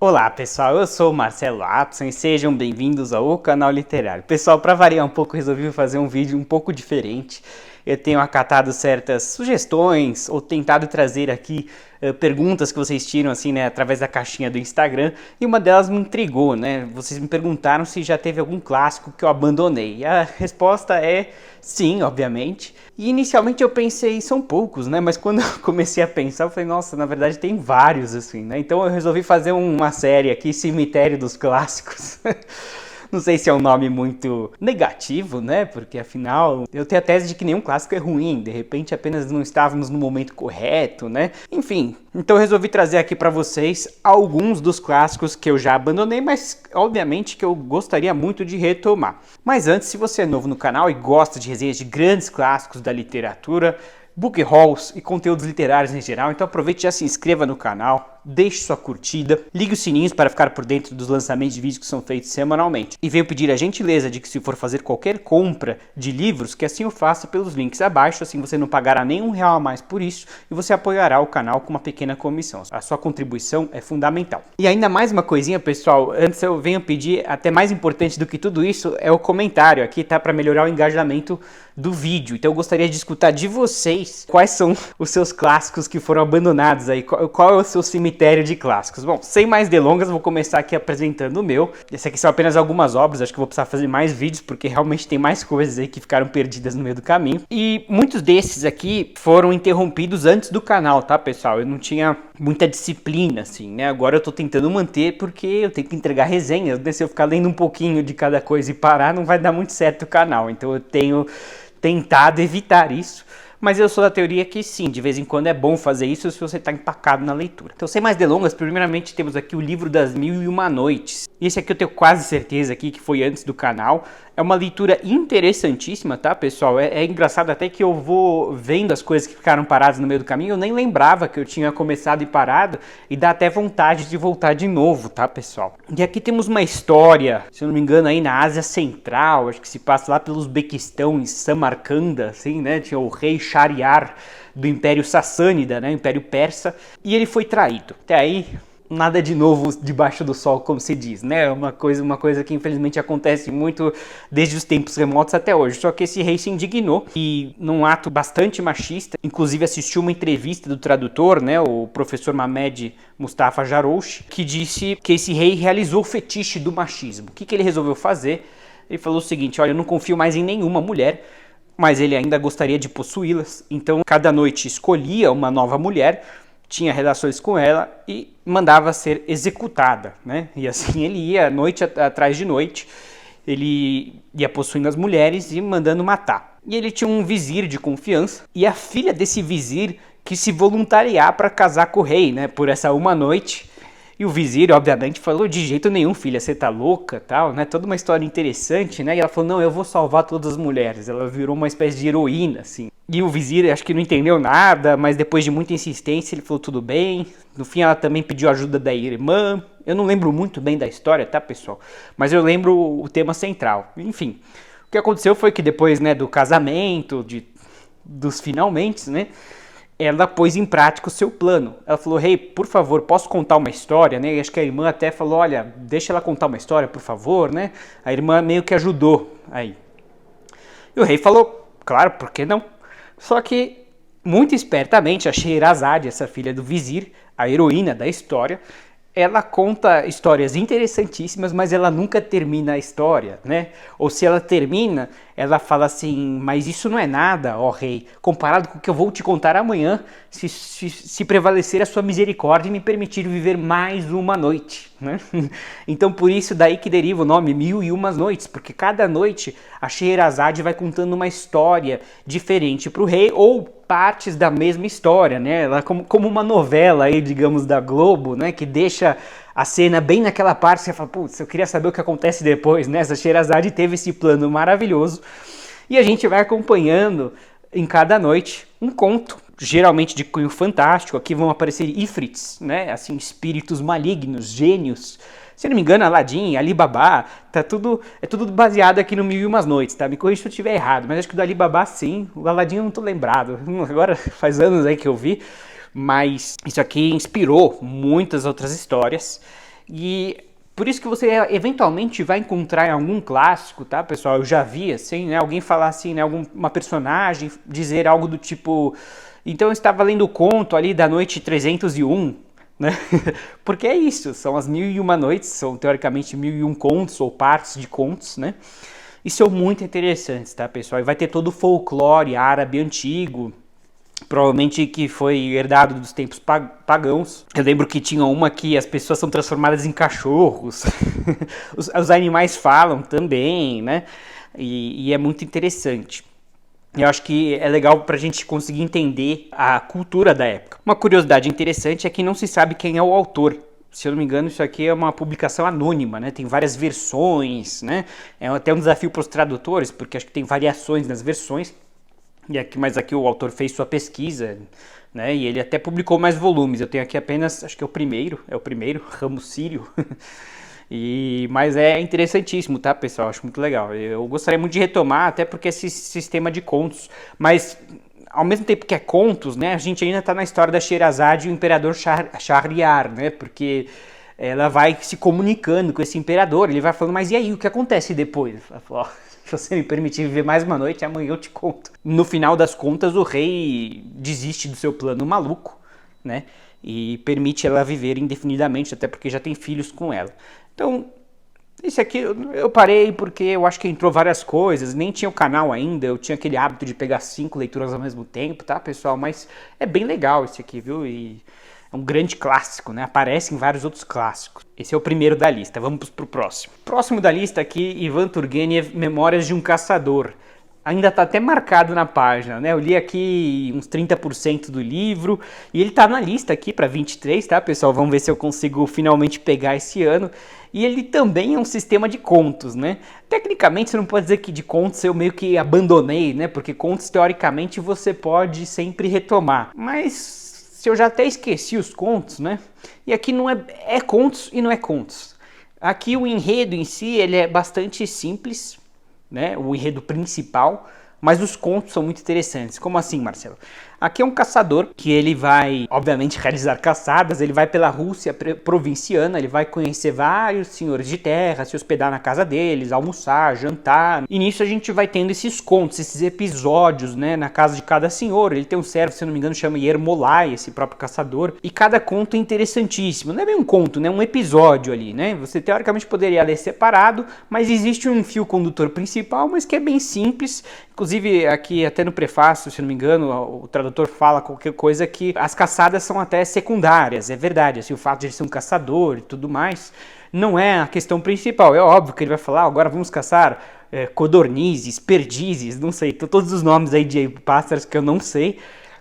Olá pessoal, eu sou o Marcelo Apson e sejam bem-vindos ao canal literário. Pessoal, para variar um pouco, resolvi fazer um vídeo um pouco diferente. Eu tenho acatado certas sugestões ou tentado trazer aqui perguntas que vocês tiram assim, né, através da caixinha do Instagram, e uma delas me intrigou, né? Vocês me perguntaram se já teve algum clássico que eu abandonei. E a resposta é sim, obviamente. E inicialmente eu pensei, são poucos, né? Mas quando eu comecei a pensar, eu falei, nossa, na verdade tem vários assim, né? Então eu resolvi fazer uma série aqui, Cemitério dos Clássicos. Não sei se é um nome muito negativo, né? Porque afinal, eu tenho a tese de que nenhum clássico é ruim. De repente, apenas não estávamos no momento correto, né? Enfim, então eu resolvi trazer aqui para vocês alguns dos clássicos que eu já abandonei, mas obviamente que eu gostaria muito de retomar. Mas antes, se você é novo no canal e gosta de resenhas de grandes clássicos da literatura, book hauls e conteúdos literários em geral, então aproveite e já se inscreva no canal, deixe sua curtida, ligue os sininhos para ficar por dentro dos lançamentos de vídeos que são feitos semanalmente. E venho pedir a gentileza de que, se for fazer qualquer compra de livros, que assim o faça pelos links abaixo, assim você não pagará nenhum real a mais por isso e você apoiará o canal com uma pequena comissão. A sua contribuição é fundamental. E ainda mais uma coisinha, pessoal, antes eu venho pedir, até mais importante do que tudo isso, é o comentário aqui, tá? Para melhorar o engajamento do vídeo. Então eu gostaria de escutar de vocês quais são os seus clássicos que foram abandonados aí, qual é o seu cemitério de clássicos. Bom, sem mais delongas, vou começar aqui apresentando o meu. Esse aqui são apenas algumas obras, acho que vou precisar fazer mais vídeos, porque realmente tem mais coisas aí que ficaram perdidas no meio do caminho. E muitos desses aqui foram interrompidos antes do canal, tá, pessoal? Eu não tinha muita disciplina, assim, né? Agora eu tô tentando manter, porque eu tenho que entregar resenhas, né? Se eu ficar lendo um pouquinho de cada coisa e parar, não vai dar muito certo o canal. Então eu tenho tentado evitar isso, mas eu sou da teoria que sim, de vez em quando é bom fazer isso se você está empacado na leitura. Então, sem mais delongas, primeiramente temos aqui o livro das Mil e Uma Noites. Esse aqui eu tenho quase certeza aqui que foi antes do canal. É uma leitura interessantíssima, tá, pessoal? É engraçado até que eu vou vendo as coisas que ficaram paradas no meio do caminho. Eu nem lembrava que eu tinha começado e parado, e dá até vontade de voltar de novo, tá, pessoal? E aqui temos uma história, se eu não me engano, aí na Ásia Central, acho que se passa lá pelo Uzbequistão, em Samarcanda, assim, né? Tinha o rei Shahryar do Império Sassânida, né? Império Persa, e ele foi traído. Até aí, nada de novo debaixo do sol, como se diz, né? Uma coisa que infelizmente acontece muito desde os tempos remotos até hoje. Só que esse rei se indignou e, num ato bastante machista, inclusive assistiu uma entrevista do tradutor, né, o professor Mamed Mustafa Jarouche, que disse que esse rei realizou o fetiche do machismo. O que ele resolveu fazer? Ele falou o seguinte: olha, eu não confio mais em nenhuma mulher, mas ele ainda gostaria de possuí-las. Então, cada noite escolhia uma nova mulher, tinha relações com ela e mandava ser executada, né? E assim ele ia noite atrás de noite, ele ia possuindo as mulheres e mandando matar. E ele tinha um vizir de confiança, e a filha desse vizir quis se voluntariar para casar com o rei, né? Por essa uma noite. E o vizir, obviamente, falou: de jeito nenhum, filha, você tá louca, tal, né? Toda uma história interessante, né? E ela falou: não, eu vou salvar todas as mulheres. Ela virou uma espécie de heroína, assim. E o vizir, acho que não entendeu nada, mas depois de muita insistência, ele falou: tudo bem. No fim, ela também pediu ajuda da irmã. Eu não lembro muito bem da história, tá, pessoal? Mas eu lembro o tema central. Enfim, o que aconteceu foi que depois, né, do casamento, dos finalmente, né, ela pôs em prática o seu plano. Ela falou: rei, por favor, posso contar uma história, né? E acho que a irmã até falou: olha, deixa ela contar uma história, por favor, né? A irmã meio que ajudou aí. E o rei falou: claro, por que não? Só que, muito espertamente, a Scheherazade, essa filha do vizir, a heroína da história, ela conta histórias interessantíssimas, mas ela nunca termina a história, né? Ou se ela termina, ela fala assim: mas isso não é nada, ó rei, comparado com o que eu vou te contar amanhã, se prevalecer a sua misericórdia e me permitir viver mais uma noite, né? Então por isso daí que deriva o nome Mil e Umas Noites, porque cada noite a Scheherazade vai contando uma história diferente para o rei, ou partes da mesma história, né? Ela como uma novela aí, digamos, da Globo, né? Que deixa a cena bem naquela parte, você fala: putz, eu queria saber o que acontece depois, né? Essa Scheherazade teve esse plano maravilhoso, e a gente vai acompanhando em cada noite um conto, geralmente de cunho fantástico. Aqui vão aparecer ifrits, né? Assim, espíritos malignos, gênios. Se eu não me engano, Aladdin, Alibaba, é tudo baseado aqui no Mil e Umas Noites, tá? Me corrija se eu estiver errado, mas acho que do Alibaba sim, o Aladdin eu não tô lembrado. Agora faz anos aí que eu vi, mas isso aqui inspirou muitas outras histórias. E por isso que você eventualmente vai encontrar em algum clássico, tá, pessoal? Eu já vi, assim, né, alguém falar assim, né, uma personagem dizer algo do tipo, então eu estava lendo o conto ali da noite 301, né? Porque é isso, são as 1001 noites, são teoricamente 1001 contos ou partes de contos, né? E são muito interessantes, tá, pessoal? E vai ter todo o folclore árabe antigo, provavelmente que foi herdado dos tempos pagãos. Eu lembro que tinha uma que as pessoas são transformadas em cachorros, os animais falam também, né? E é muito interessante. Eu acho que é legal pra gente conseguir entender a cultura da época. Uma curiosidade interessante é que não se sabe quem é o autor. Se eu não me engano, isso aqui é uma publicação anônima, né? Tem várias versões, né? É até um desafio para os tradutores, porque acho que tem variações nas versões. Mas aqui o autor fez sua pesquisa, né? E ele até publicou mais volumes. Eu tenho aqui apenas, acho que é o primeiro, Ramo Sírio. Mas é interessantíssimo, tá, pessoal? Acho muito legal. Eu gostaria muito de retomar, até porque esse sistema de contos. Mas, ao mesmo tempo que é contos, né? A gente ainda está na história da Sherazade e o imperador Shahryar, né? Porque ela vai se comunicando com esse imperador. Ele vai falando, mas e aí, o que acontece depois? Ela fala, se você me permitir viver mais uma noite, amanhã eu te conto. No final das contas, o rei desiste do seu plano maluco, né? E permite ela viver indefinidamente, até porque já tem filhos com ela. Então, esse aqui eu parei porque eu acho que entrou várias coisas, nem tinha o canal ainda, eu tinha aquele hábito de pegar 5 leituras ao mesmo tempo, tá, pessoal? Mas é bem legal esse aqui, viu? E é um grande clássico, né? Aparece em vários outros clássicos. Esse é o primeiro da lista, vamos pro próximo. Próximo da lista aqui, Ivan Turgenev, Memórias de um Caçador. Ainda tá até marcado na página, né? Eu li aqui uns 30% do livro e ele tá na lista aqui para 23, tá, pessoal? Vamos ver se eu consigo finalmente pegar esse ano. E ele também é um sistema de contos, né? Tecnicamente você não pode dizer que de contos eu meio que abandonei, né? Porque contos, teoricamente, você pode sempre retomar. Mas se eu já até esqueci os contos, né? E aqui não é contos e não é contos. Aqui o enredo em si, ele é bastante simples, né, o enredo principal, mas os contos são muito interessantes. Como assim, Marcelo? Aqui é um caçador que ele vai, obviamente, realizar caçadas, ele vai pela Rússia provinciana, ele vai conhecer vários senhores de terra, se hospedar na casa deles, almoçar, jantar. E nisso a gente vai tendo esses contos, esses episódios, né, na casa de cada senhor. Ele tem um servo, se não me engano, chama Yermolai, esse próprio caçador. E cada conto é interessantíssimo. Não é bem um conto, né, um episódio ali, né? Você teoricamente poderia ler separado, mas existe um fio condutor principal, mas que é bem simples. Inclusive, aqui até no prefácio, se não me engano, o tradutor fala qualquer coisa que as caçadas são até secundárias, é verdade, assim, o fato de ele ser um caçador e tudo mais, não é a questão principal. É óbvio que ele vai falar, agora vamos caçar codornizes, perdizes, não sei, todos os nomes aí de pássaros que eu não sei,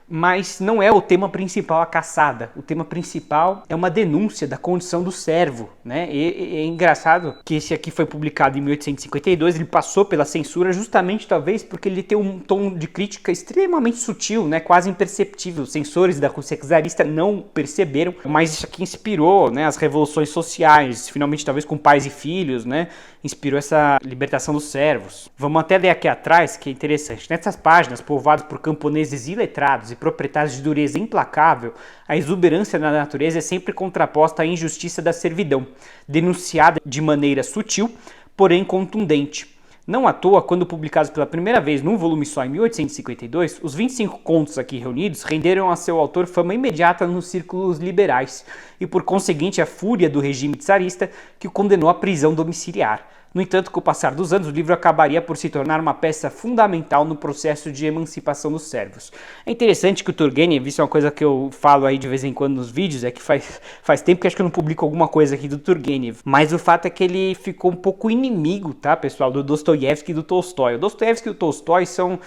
mas não é o tema principal a caçada. O tema principal é uma denúncia da condição do servo, né? E é engraçado que esse aqui foi publicado em 1852, ele passou pela censura justamente talvez porque ele tem um tom de crítica extremamente sutil, né? Quase imperceptível. Os censores da Rússia czarista não perceberam, mas isso aqui inspirou, né, as revoluções sociais, finalmente talvez com pais e filhos, né? Inspirou essa libertação dos servos. Vamos até ler aqui atrás, que é interessante. Nessas páginas, povoadas por camponeses iletrados e proprietários de dureza implacável, a exuberância da natureza é sempre contraposta à injustiça da servidão, denunciada de maneira sutil, porém contundente. Não à toa, quando publicados pela primeira vez num volume só em 1852, os 25 contos aqui reunidos renderam a seu autor fama imediata nos círculos liberais e, por conseguinte, a fúria do regime czarista que o condenou à prisão domiciliar. No entanto, com o passar dos anos, o livro acabaria por se tornar uma peça fundamental no processo de emancipação dos servos. É interessante que o Turgenev, isso é uma coisa que eu falo aí de vez em quando nos vídeos, é que faz tempo que acho que eu não publico alguma coisa aqui do Turgenev, mas o fato é que ele ficou um pouco inimigo, tá, pessoal, do Dostoiévski e do Tolstói. O Dostoiévski e o Tolstói são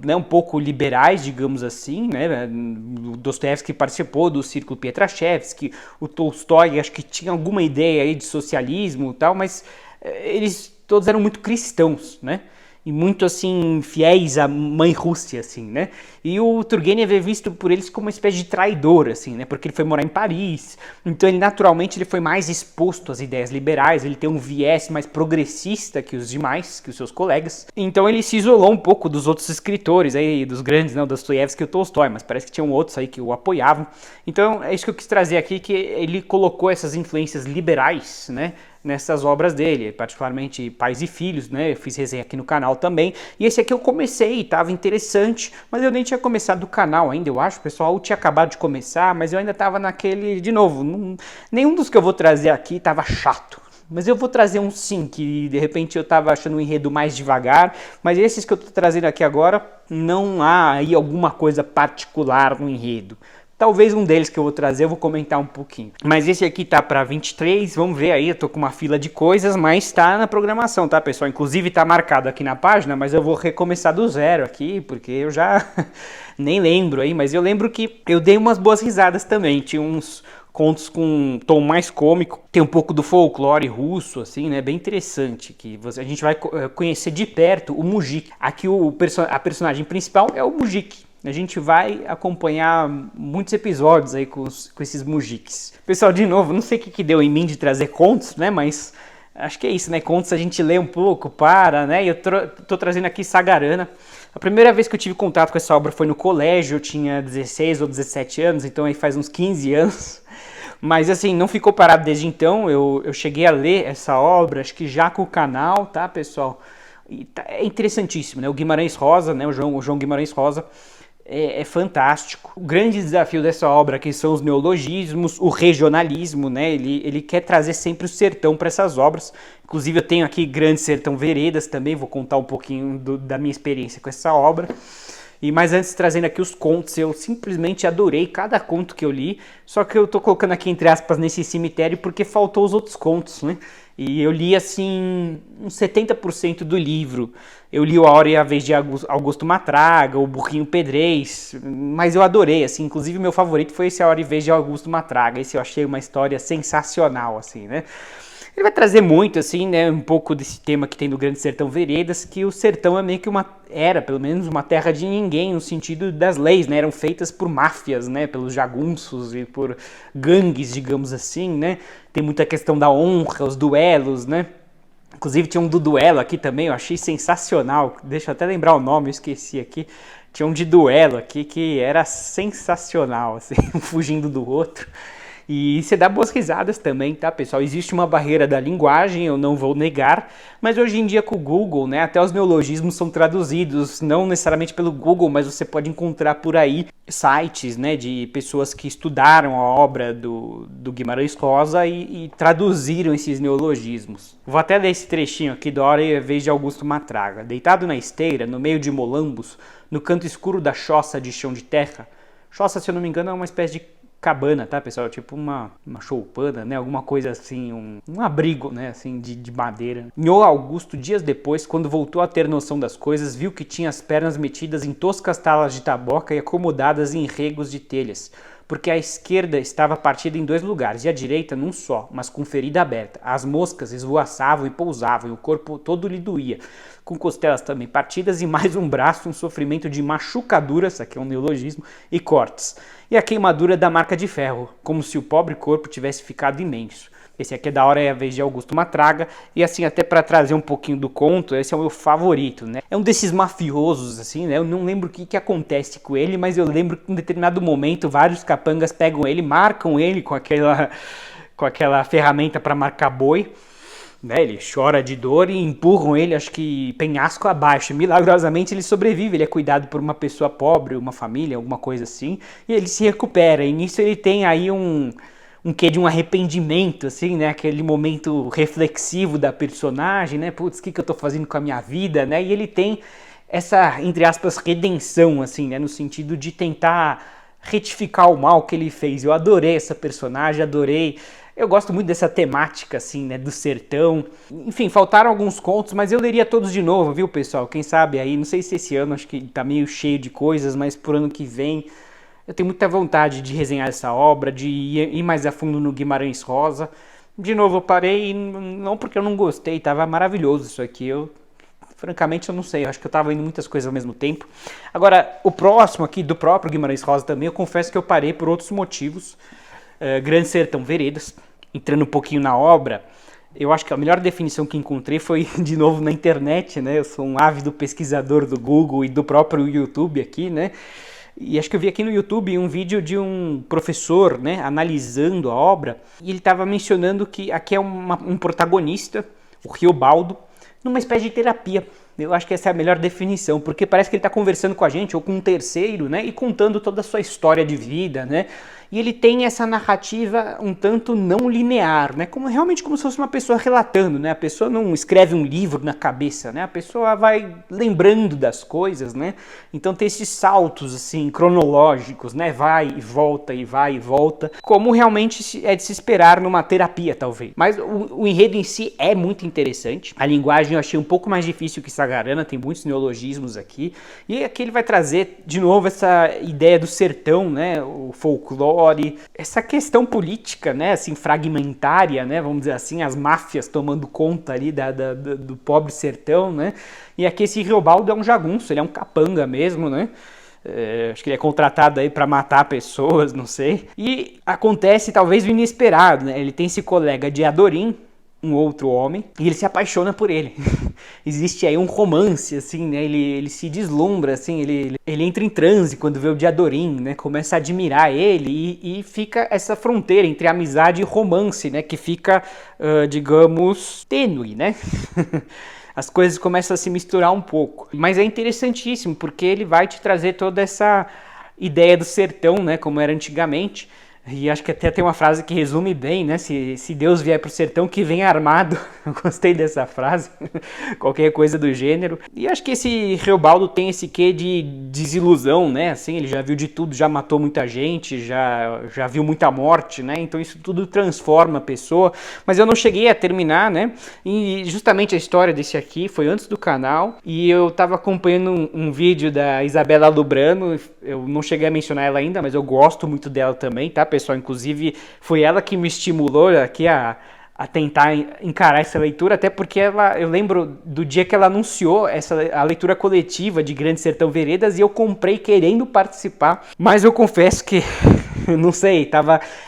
né, um pouco liberais, digamos assim, né? O Dostoiévski participou do Círculo Pietraszewski, o Tolstói acho que tinha alguma ideia aí de socialismo e tal, mas eles todos eram muito cristãos, né? e muito assim fiéis à mãe Rússia, assim, né? E o Turgenev é visto por eles como uma espécie de traidor, assim, né? Porque ele foi morar em Paris, então ele naturalmente ele foi mais exposto às ideias liberais, ele tem um viés mais progressista que os demais, que os seus colegas. Então ele se isolou um pouco dos outros escritores aí, dos grandes, não, Dostoiévski e o Tolstói, mas parece que tinham outros aí que o apoiavam. Então é isso que eu quis trazer aqui, que ele colocou essas influências liberais, né, nessas obras dele, particularmente Pais e Filhos, né? Eu fiz resenha aqui no canal também. E esse aqui eu comecei, tava interessante, mas eu nem tinha começado o canal ainda, eu acho. O pessoal tinha acabado de começar, mas eu ainda tava naquele, de novo, nenhum dos que eu vou trazer aqui tava chato. Mas eu vou trazer um sim, que de repente eu tava achando o enredo mais devagar, mas esses que eu tô trazendo aqui agora, não há aí alguma coisa particular no enredo. Talvez um deles que eu vou trazer, eu vou comentar um pouquinho. Mas esse aqui tá para 23, vamos ver aí, eu tô com uma fila de coisas, mas tá na programação, tá, pessoal? Inclusive tá marcado aqui na página, mas eu vou recomeçar do zero aqui, porque eu já nem lembro aí, mas eu lembro que eu dei umas boas risadas também, tinha uns contos com um tom mais cômico, tem um pouco do folclore russo, assim, né, bem interessante, que a gente vai conhecer de perto o Mujik. Aqui a personagem principal é o Mujik. A gente vai acompanhar muitos episódios aí com esses mujiks. Pessoal, de novo, não sei o que deu em mim de trazer contos, né? Mas acho que é isso, né? Contos a gente lê um pouco, né? E eu tô trazendo aqui Sagarana. A primeira vez que eu tive contato com essa obra foi no colégio, eu tinha 16 ou 17 anos, então aí faz uns 15 anos. Mas assim, não ficou parado desde então, eu cheguei a ler essa obra, acho que já com o canal, tá, pessoal? E é interessantíssimo, né? O Guimarães Rosa, né? O João Guimarães Rosa, é fantástico. O grande desafio dessa obra aqui são os neologismos, o regionalismo, né? Ele quer trazer sempre o sertão para essas obras. Inclusive eu tenho aqui Grande Sertão Veredas também, vou contar um pouquinho da minha experiência com essa obra. Mas antes, trazendo aqui os contos, eu simplesmente adorei cada conto que eu li, só que eu tô colocando aqui entre aspas nesse cemitério porque faltou os outros contos, né? E eu li assim, uns 70% do livro. Eu li A Hora e a Vez de Augusto Matraga, O Burrinho Pedrez, mas eu adorei, assim, inclusive meu favorito foi esse A Hora e a Vez de Augusto Matraga. Esse eu achei uma história sensacional, assim, né? Ele vai trazer muito, assim, né, um pouco desse tema que tem no Grande Sertão Veredas, que o sertão é meio que era, pelo menos, uma terra de ninguém, no sentido das leis, né, eram feitas por máfias, né, pelos jagunços e por gangues, digamos assim, né, tem muita questão da honra, os duelos, né, inclusive tinha um do duelo aqui também, eu achei sensacional, deixa eu até lembrar o nome, eu esqueci aqui, tinha um de duelo aqui que era sensacional, assim, um fugindo do outro. E você dá boas risadas também, tá, pessoal? Existe uma barreira da linguagem, eu não vou negar, mas hoje em dia com o Google, né, até os neologismos são traduzidos, não necessariamente pelo Google, mas você pode encontrar por aí sites, né, de pessoas que estudaram a obra do Guimarães Rosa e traduziram esses neologismos. Vou até ler esse trechinho aqui da Hora e a Vez de Augusto Matraga. Deitado na esteira, no meio de molambos, no canto escuro da choça de chão de terra. Choça, se eu não me engano, é uma espécie de cabana, tá, pessoal? Tipo uma choupana, né? Alguma coisa assim, um abrigo, né? Assim, de madeira. Nhô Augusto, dias depois, quando voltou a ter noção das coisas, viu que tinha as pernas metidas em toscas talas de taboca e acomodadas em regos de telhas, porque a esquerda estava partida em 2 lugares e a direita num só, mas com ferida aberta. As moscas esvoaçavam e pousavam e o corpo todo lhe doía, com costelas também partidas e mais um braço, um sofrimento de machucaduras, aqui é um neologismo, e cortes. E a queimadura da marca de ferro, como se o pobre corpo tivesse ficado imenso. Esse aqui é da Hora e a Vez de Augusto Matraga, e assim, até para trazer um pouquinho do conto, esse é o meu favorito, né? É um desses mafiosos, assim, né? Eu não lembro o que acontece com ele, mas eu lembro que em determinado momento vários capangas pegam ele, marcam ele com aquela ferramenta para marcar boi, né? Ele chora de dor e empurram ele, acho que penhasco abaixo. Milagrosamente ele sobrevive, ele é cuidado por uma pessoa pobre, uma família, alguma coisa assim, e ele se recupera. E nisso ele tem aí um quê de um arrependimento, assim, né? Aquele momento reflexivo da personagem, né? Putz, o que eu tô fazendo com a minha vida, né? E ele tem essa, entre aspas, redenção, assim, né? No sentido de tentar retificar o mal que ele fez. Eu adorei essa personagem, adorei. Eu gosto muito dessa temática, assim, né, do sertão. Enfim, faltaram alguns contos, mas eu leria todos de novo, viu, pessoal? Quem sabe aí, não sei se esse ano, acho que tá meio cheio de coisas, mas por ano que vem eu tenho muita vontade de resenhar essa obra, de ir mais a fundo no Guimarães Rosa. De novo, eu parei, não porque eu não gostei, tava maravilhoso isso aqui. Eu Francamente eu não sei, eu acho que eu tava indo muitas coisas ao mesmo tempo. Agora, o próximo aqui, do próprio Guimarães Rosa também, eu confesso que eu parei por outros motivos. Grande Sertão Veredas, entrando um pouquinho na obra, eu acho que a melhor definição que encontrei foi, de novo, na internet, né? Eu sou um ávido pesquisador do Google e do próprio YouTube aqui, né? E acho que eu vi aqui no YouTube um vídeo de um professor, né, analisando a obra, e ele estava mencionando que aqui é um protagonista, o Riobaldo, numa espécie de terapia. Eu acho que essa é a melhor definição, porque parece que ele está conversando com a gente, ou com um terceiro, né, e contando toda a sua história de vida, né, e ele tem essa narrativa um tanto não linear, né, realmente como se fosse uma pessoa relatando, né, a pessoa não escreve um livro na cabeça, né, a pessoa vai lembrando das coisas, né, então tem esses saltos, assim, cronológicos, né, vai e volta, e vai e volta, como realmente é de se esperar numa terapia, talvez. Mas o enredo em si é muito interessante, a linguagem eu achei um pouco mais difícil que Sagarana, tem muitos neologismos aqui, e aqui ele vai trazer de novo essa ideia do sertão, né, o folclore, essa questão política, né, assim, fragmentária, né, vamos dizer assim, as máfias tomando conta ali do pobre sertão, né, e aqui esse Riobaldo é um jagunço, ele é um capanga mesmo, né, acho que ele é contratado aí para matar pessoas, não sei, e acontece talvez o inesperado, né, ele tem esse colega de Adorim, um outro homem, e ele se apaixona por ele. Existe aí um romance, assim, né, ele se deslumbra, assim, ele entra em transe quando vê o Diadorim, né, começa a admirar ele, e fica essa fronteira entre amizade e romance, né, que fica, digamos, tênue, né. As coisas começam a se misturar um pouco, mas é interessantíssimo, porque ele vai te trazer toda essa ideia do sertão, né, como era antigamente. E acho que até tem uma frase que resume bem, né? Se Deus vier pro sertão, que vem armado. Eu gostei dessa frase. Qualquer coisa do gênero. E acho que esse Riobaldo tem esse quê de desilusão, né? Assim, ele já viu de tudo, já matou muita gente, já viu muita morte, né? Então isso tudo transforma a pessoa. Mas eu não cheguei a terminar, né? E justamente a história desse aqui foi antes do canal. E eu tava acompanhando um vídeo da Isabela Lubrano. Eu não cheguei a mencionar ela ainda, mas eu gosto muito dela também, tá, pessoal? Inclusive, foi ela que me estimulou aqui a tentar encarar essa leitura, até porque eu lembro do dia que ela anunciou a leitura coletiva de Grande Sertão Veredas e eu comprei querendo participar, mas eu confesso que, não sei,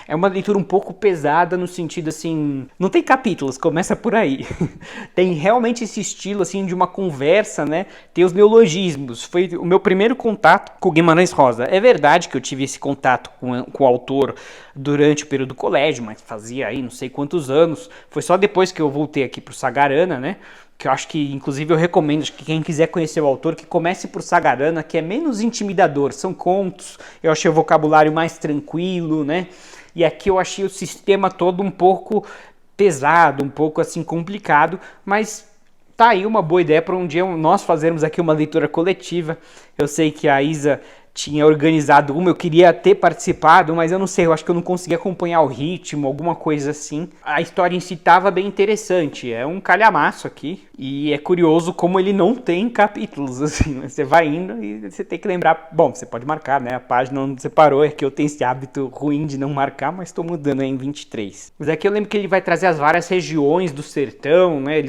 é uma leitura um pouco pesada no sentido assim, não tem capítulos, começa por aí, tem realmente esse estilo assim de uma conversa, né, tem os neologismos, foi o meu primeiro contato com Guimarães Rosa. É verdade que eu tive esse contato com o autor durante o período do colégio, mas fazia aí não sei quantos anos. Foi só depois que eu voltei aqui pro Sagarana, né? Que eu acho que, inclusive, eu recomendo que quem quiser conhecer o autor, que comece por Sagarana, que é menos intimidador. São contos, eu achei o vocabulário mais tranquilo, né? E aqui eu achei o sistema todo um pouco pesado, um pouco assim complicado, mas tá aí uma boa ideia para um dia nós fazermos aqui uma leitura coletiva. Eu sei que a Isa tinha organizado uma, eu queria ter participado, mas eu não sei, eu acho que eu não consegui acompanhar o ritmo, alguma coisa assim. A história em si estava bem interessante, é um calhamaço aqui, e é curioso como ele não tem capítulos, assim, você vai indo e você tem que lembrar, bom, você pode marcar, né, a página onde você parou, é que eu tenho esse hábito ruim de não marcar, mas estou mudando aí em 23. Mas aqui eu lembro que ele vai trazer as várias regiões do sertão, né,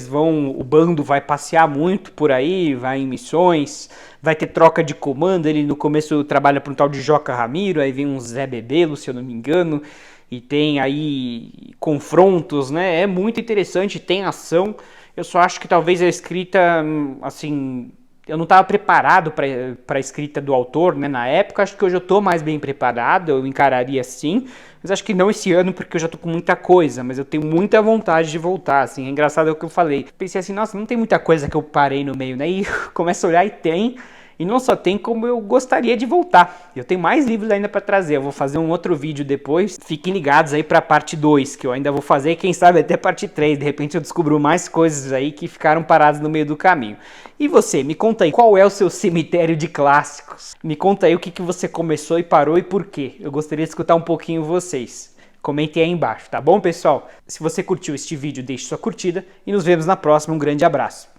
o bando vai passear muito por aí, vai em missões, vai ter troca de comando, ele no começo trabalha para um tal de Joca Ramiro, aí vem um Zé Bebelo, se eu não me engano, e tem aí confrontos, né, é muito interessante, tem ação. Eu só acho que talvez a escrita, assim, eu não estava preparado para a escrita do autor, né, na época. Acho que hoje eu estou mais bem preparado, eu encararia assim, mas acho que não esse ano porque eu já estou com muita coisa, mas eu tenho muita vontade de voltar, assim. É engraçado o que eu falei, pensei assim, nossa, não tem muita coisa que eu parei no meio, né, e começo a olhar e tem. E não só tem, como eu gostaria de voltar. Eu tenho mais livros ainda para trazer. Eu vou fazer um outro vídeo depois. Fiquem ligados aí para a parte 2, que eu ainda vou fazer. Quem sabe até parte 3. De repente eu descubro mais coisas aí que ficaram paradas no meio do caminho. E você, me conta aí, qual é o seu cemitério de clássicos? Me conta aí o que você começou e parou e por quê. Eu gostaria de escutar um pouquinho vocês. Comentem aí embaixo, tá bom, pessoal? Se você curtiu este vídeo, deixe sua curtida e nos vemos na próxima. Um grande abraço.